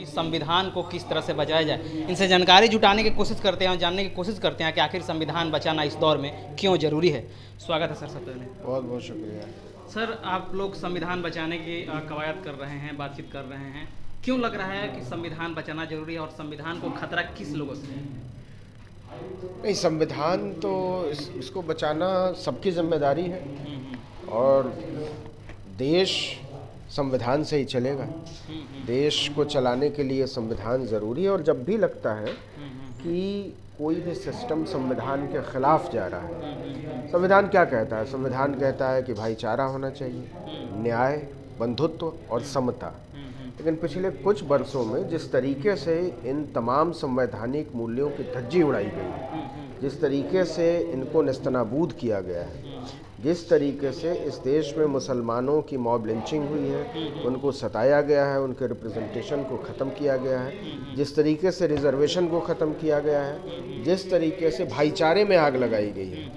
संविधान को किस तरह से बचाया जाए, इनसे जानकारी जुटाने की कोशिश करते हैं और जानने की कोशिश करते हैं कि आखिर संविधान बचाना इस दौर में क्यों जरूरी है। स्वागत है सर सबसे पहले। बहुत बहुत शुक्रिया। सर आप लोग संविधान बचाने की कवायद कर रहे हैं, बातचीत कर रहे हैं, क्यों लग रहा है कि संविधान बचाना जरूरी है और संविधान को खतरा किस लोगों से है? नहीं, संविधान तो इसको बचाना सबकी जिम्मेदारी है और देश संविधान से ही चलेगा। देश को चलाने के लिए संविधान ज़रूरी है और जब भी लगता है कि कोई भी सिस्टम संविधान के खिलाफ जा रहा है, संविधान क्या कहता है? संविधान कहता है कि भाईचारा होना चाहिए, न्याय, बंधुत्व और समता। लेकिन पिछले कुछ वर्षों में जिस तरीके से इन तमाम संवैधानिक मूल्यों की धज्जी उड़ाई गई, जिस तरीके से इनको नेस्तनाबूद किया गया है, जिस तरीके से इस देश में मुसलमानों की मॉब लिंचिंग हुई है, उनको सताया गया है, उनके रिप्रेजेंटेशन को ख़त्म किया गया है, जिस तरीके से रिजर्वेशन को ख़त्म किया गया है, जिस तरीके से भाईचारे में आग लगाई गई है,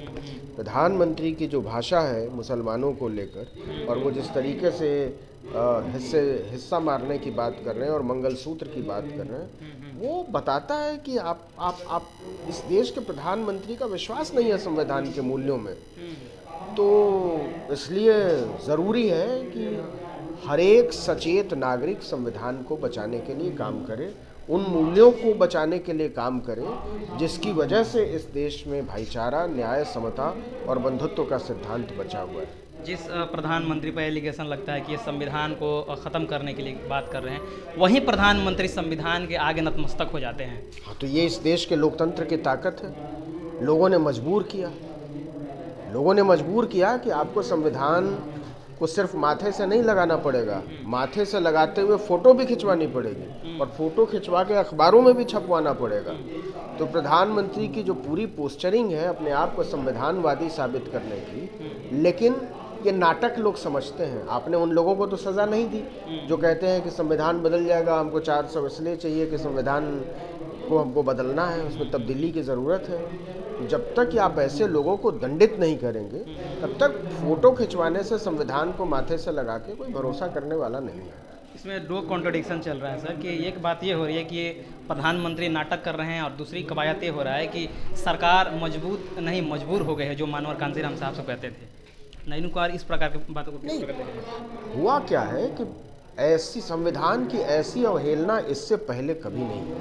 प्रधानमंत्री की जो भाषा है मुसलमानों को लेकर और वो जिस तरीके से हिस्सा मारने की बात कर रहे हैं और मंगलसूत्र की बात कर रहे हैं, वो बताता है कि आप इस देश के प्रधानमंत्री का विश्वास नहीं है संविधान के मूल्यों में। तो इसलिए ज़रूरी है कि हर एक सचेत नागरिक संविधान को बचाने के लिए काम करे, उन मूल्यों को बचाने के लिए काम करें जिसकी वजह से इस देश में भाईचारा, न्याय, समता और बंधुत्व का सिद्धांत बचा हुआ है। जिस प्रधानमंत्री पर एलिगेशन लगता है कि ये संविधान को ख़त्म करने के लिए बात कर रहे हैं, वहीं प्रधानमंत्री संविधान के आगे नतमस्तक हो जाते हैं। हाँ, तो ये इस देश के लोकतंत्र की ताकत है। लोगों ने मजबूर किया कि आपको संविधान को सिर्फ माथे से नहीं लगाना पड़ेगा, माथे से लगाते हुए फ़ोटो भी खिंचवानी पड़ेगी और फ़ोटो खिंचवा के अखबारों में भी छपवाना पड़ेगा। तो प्रधानमंत्री की जो पूरी पोस्चरिंग है अपने आप को संविधानवादी साबित करने की, लेकिन ये नाटक लोग समझते हैं। आपने उन लोगों को तो सज़ा नहीं दी जो कहते हैं कि संविधान बदल जाएगा, हमको 400 इसलिए चाहिए कि संविधान को हमको बदलना है, उसमें तब्दीली की ज़रूरत है। जब तक आप ऐसे लोगों को दंडित नहीं करेंगे, तब तक फ़ोटो खिंचवाने से संविधान को माथे से लगा के कोई भरोसा करने वाला नहीं है। इसमें दो कॉन्ट्रडिक्शन चल रहा है सर कि एक बात ये हो रही है कि प्रधानमंत्री नाटक कर रहे हैं और दूसरी कवायद ये हो रहा है कि सरकार मजबूर हो गए है, जो मानवर कांसीराम साहब से कहते थे। नईन कुमार इस प्रकार की बातों को नहीं, हुआ क्या है कि ऐसी संविधान की ऐसी अवहेलना इससे पहले कभी नहीं हुई।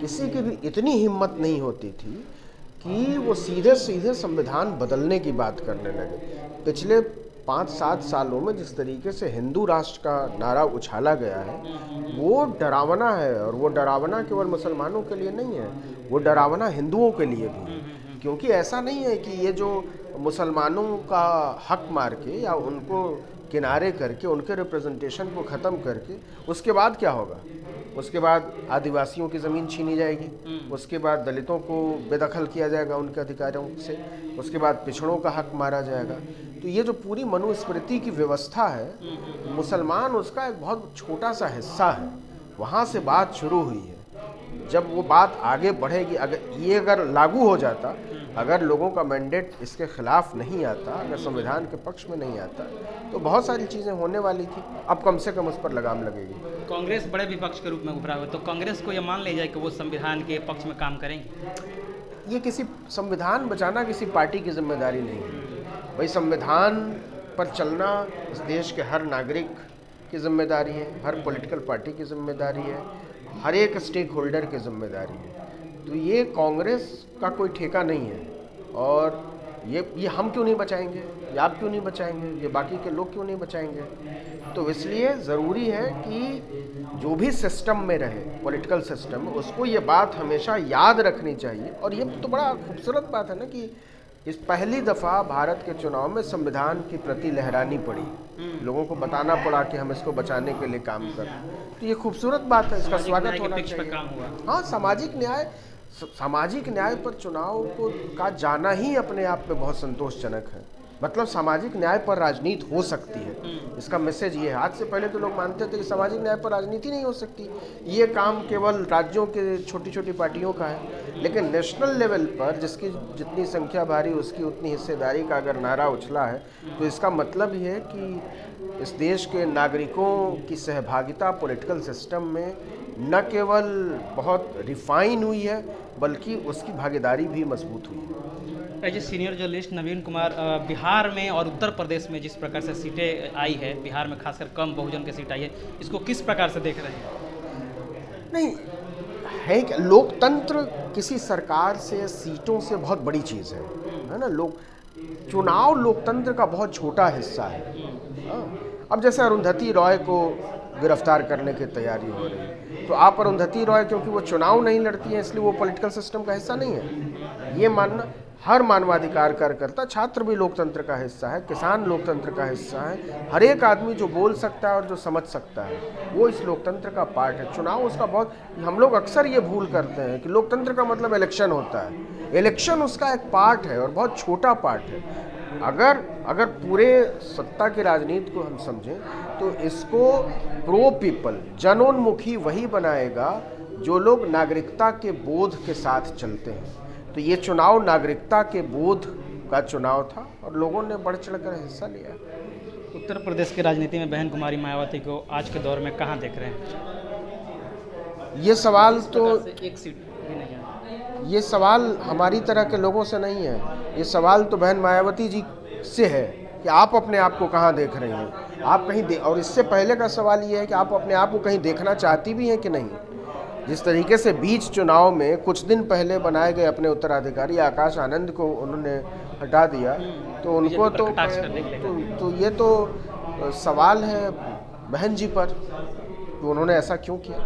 किसी की भी इतनी हिम्मत नहीं होती थी कि वो सीधे सीधे संविधान बदलने की बात करने लगे। पिछले 5-7 सालों में जिस तरीके से हिंदू राष्ट्र का नारा उछाला गया है, वो डरावना है और वो डरावना केवल मुसलमानों के लिए नहीं है, वो डरावना हिंदुओं के लिए भी है। क्योंकि ऐसा नहीं है कि ये जो मुसलमानों का हक मार के या उनको किनारे करके उनके रिप्रेजेंटेशन को ख़त्म करके उसके बाद क्या होगा? उसके बाद आदिवासियों की ज़मीन छीनी जाएगी, उसके बाद दलितों को बेदखल किया जाएगा उनके अधिकारों से, उसके बाद पिछड़ों का हक मारा जाएगा। तो ये जो पूरी मनुस्मृति की व्यवस्था है, मुसलमान उसका एक बहुत छोटा सा हिस्सा है। वहाँ से बात शुरू हुई है। जब वो बात आगे बढ़ेगी, अगर लागू हो जाता, अगर लोगों का मैंडेट इसके खिलाफ नहीं आता, अगर संविधान के पक्ष में नहीं आता, तो बहुत सारी चीज़ें होने वाली थी। अब कम से कम उस पर लगाम लगेगी। कांग्रेस बड़े विपक्ष के रूप में उभरा हो, तो कांग्रेस को ये मान लिया जाए कि वो संविधान के पक्ष में काम करेंगे? ये किसी संविधान बचाना किसी पार्टी की जिम्मेदारी नहीं है भाई। संविधान पर चलना इस देश के हर नागरिक की जिम्मेदारी है, हर पॉलिटिकल पार्टी की जिम्मेदारी है, हर एक स्टेक होल्डर की जिम्मेदारी है। तो ये कांग्रेस का कोई ठेका नहीं है और ये हम क्यों नहीं बचाएंगे, ये आप क्यों नहीं बचाएंगे, ये बाकी के लोग क्यों नहीं बचाएंगे? तो इसलिए ज़रूरी है कि जो भी सिस्टम में रहे, पॉलिटिकल सिस्टम, उसको ये बात हमेशा याद रखनी चाहिए। और ये तो बड़ा खूबसूरत बात है ना कि इस पहली दफ़ा भारत के चुनाव में संविधान की प्रति लहरानी पड़ी, लोगों को बताना पड़ा कि हम इसको बचाने के लिए काम कर रहे हैं। तो ये खूबसूरत बात है, इसका स्वागत होना चाहिए। हाँ, सामाजिक न्याय पर चुनाव का जाना ही अपने आप में बहुत संतोषजनक है। मतलब सामाजिक न्याय पर राजनीति हो सकती है, इसका मैसेज ये है। आज से पहले तो लोग मानते थे कि सामाजिक न्याय पर राजनीति नहीं हो सकती, ये काम केवल राज्यों के छोटी छोटी पार्टियों का है। लेकिन नेशनल लेवल पर जिसकी जितनी संख्या भारी उसकी उतनी हिस्सेदारी का अगर नारा उछला है, तो इसका मतलब ये है कि इस देश के नागरिकों की सहभागिता पॉलिटिकल सिस्टम में न केवल बहुत रिफाइन हुई है बल्कि उसकी भागीदारी भी मजबूत हुई है। एज ए सीनियर जर्नलिस्ट नवीन कुमार, बिहार में और उत्तर प्रदेश में जिस प्रकार से सीटें आई है, बिहार में खासकर कम बहुजन की सीट आई है, इसको किस प्रकार से देख रहे हैं? नहीं है कि लोकतंत्र किसी सरकार से सीटों से बहुत बड़ी चीज़ है ना। चुनाव लोकतंत्र का बहुत छोटा हिस्सा है। हाँ। अब जैसे अरुंधति रॉय को गिरफ्तार करने की तैयारी हो रही है, तो आप अरुंधति रॉय क्योंकि वो चुनाव नहीं लड़ती है इसलिए वो पॉलिटिकल सिस्टम का हिस्सा नहीं है, ये मानना। हर मानवाधिकार कार्यकर्ता, छात्र भी लोकतंत्र का हिस्सा है, किसान लोकतंत्र का हिस्सा है। हर एक आदमी जो बोल सकता है और जो समझ सकता है वो इस लोकतंत्र का पार्ट है। चुनाव उसका बहुत, हम लोग अक्सर ये भूल करते हैं कि लोकतंत्र का मतलब इलेक्शन होता है। इलेक्शन उसका एक पार्ट है और बहुत छोटा पार्ट है। अगर पूरे सत्ता की राजनीति को हम समझें तो इसको प्रो पीपल, जनोन्मुखी वही बनाएगा जो लोग नागरिकता के बोध के साथ चलते हैं। तो ये चुनाव नागरिकता के बोध का चुनाव था और लोगों ने बढ़ चढ़कर हिस्सा लिया। उत्तर प्रदेश की राजनीति में बहन कुमारी मायावती को आज के दौर में कहाँ देख रहे हैं? ये सवाल तो एक सीट भी नहीं है। ये सवाल हमारी तरह के लोगों से नहीं है, ये सवाल तो बहन मायावती जी से है कि आप अपने आप को कहाँ देख रहे हैं। आप कहीं और इससे पहले का सवाल ये है कि आप अपने आप को कहीं देखना चाहती भी हैं कि नहीं। जिस तरीके से बीच चुनाव में कुछ दिन पहले बनाए गए अपने उत्तराधिकारी आकाश आनंद को उन्होंने हटा दिया, तो उनको तो ये तो सवाल है बहन जी पर कि उन्होंने ऐसा क्यों किया।